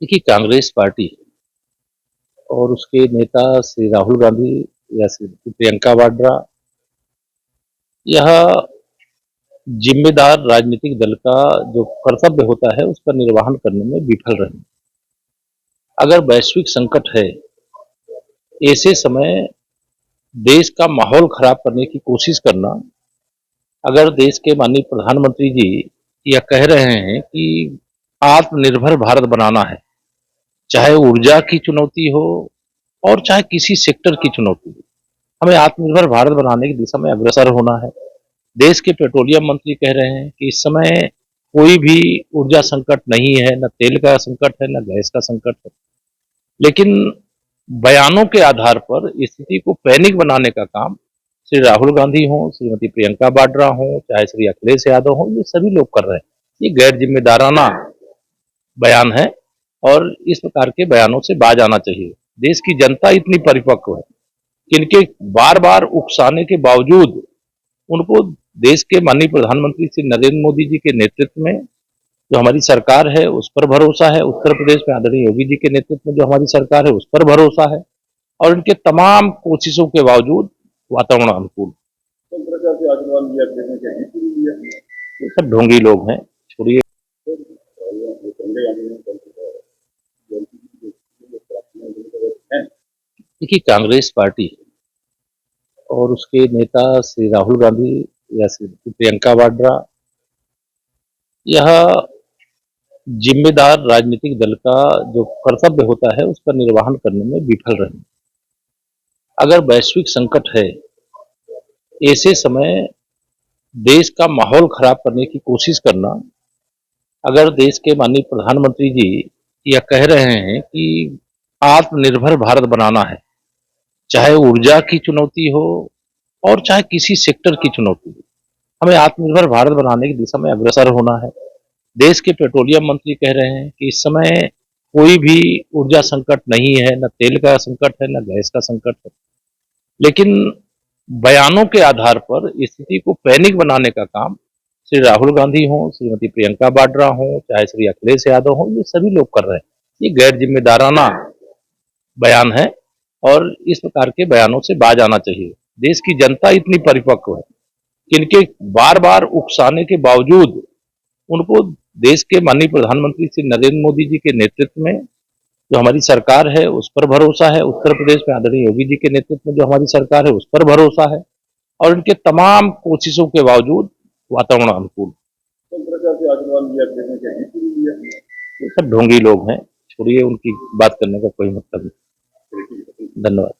देखिए, कांग्रेस पार्टी और उसके नेता श्री राहुल गांधी या श्रीमती प्रियंका वाड्रा, यह जिम्मेदार राजनीतिक दल का जो कर्तव्य होता है उसका निर्वहन करने में विफल रहे। अगर वैश्विक संकट है, ऐसे समय देश का माहौल खराब करने की कोशिश करना, अगर देश के माननीय प्रधानमंत्री जी यह कह रहे हैं कि आत्मनिर्भर भारत बनाना है, चाहे ऊर्जा की चुनौती हो और चाहे किसी सेक्टर की चुनौती हो, हमें आत्मनिर्भर भारत बनाने की दिशा में अग्रसर होना है। देश के पेट्रोलियम मंत्री कह रहे हैं कि इस समय कोई भी ऊर्जा संकट नहीं है, न तेल का संकट है, न गैस का संकट है। लेकिन बयानों के आधार पर स्थिति को पैनिक बनाने का काम श्री राहुल गांधी हों, श्रीमती प्रियंका वाड्रा हों, चाहे श्री अखिलेश यादव हों, ये सभी लोग कर रहे हैं। ये गैर जिम्मेदाराना बयान है और इस प्रकार के बयानों से बाज आना चाहिए। देश की जनता इतनी परिपक्व है कि इनके बार-बार उकसाने के बावजूद उनको देश के माननीय प्रधानमंत्री श्री नरेंद्र मोदी जी के नेतृत्व में जो हमारी सरकार है उस पर भरोसा है। उत्तर प्रदेश में आदरणीय योगी जी के नेतृत्व में जो हमारी सरकार है उस पर भरोसा है और इनके तमाम कोशिशों के बावजूद वातावरण अनुकूल। ये सब ढोंगी लोग हैं, छोड़िए। देखिए, कांग्रेस पार्टी और उसके नेता श्री राहुल गांधी या श्रीमती प्रियंका वाड्रा, यह जिम्मेदार राजनीतिक दल का जो कर्तव्य होता है उसका निर्वहन करने में विफल रहे। अगर वैश्विक संकट है, ऐसे समय देश का माहौल खराब करने की कोशिश करना, अगर देश के माननीय प्रधानमंत्री जी यह कह रहे हैं कि आत्मनिर्भर भारत बनाना है, चाहे ऊर्जा की चुनौती हो और चाहे किसी सेक्टर की चुनौती हो, हमें आत्मनिर्भर भारत बनाने की दिशा में अग्रसर होना है। देश के पेट्रोलियम मंत्री कह रहे हैं कि इस समय कोई भी ऊर्जा संकट नहीं है, न तेल का संकट है, न गैस का संकट है। लेकिन बयानों के आधार पर स्थिति को पैनिक बनाने का काम श्री राहुल गांधी हों, श्रीमती प्रियंका वाड्रा हों, चाहे श्री अखिलेश यादव हों, ये सभी लोग कर रहे हैं। ये गैर जिम्मेदाराना बयान है और इस प्रकार के बयानों से बाज आना चाहिए। देश की जनता इतनी परिपक्व है कि इनके बार-बार उकसाने के बावजूद उनको देश के माननीय प्रधानमंत्री श्री नरेंद्र मोदी जी के नेतृत्व में जो हमारी सरकार है उस पर भरोसा है। उत्तर प्रदेश में आदरणीय योगी जी के नेतृत्व में जो हमारी सरकार है उस पर भरोसा है और इनके तमाम कोशिशों के बावजूद वातावरण अनुकूल। ये सब ढोंगी लोग हैं, छोड़िए, उनकी बात करने का कोई मतलब नहीं। धन्यवाद।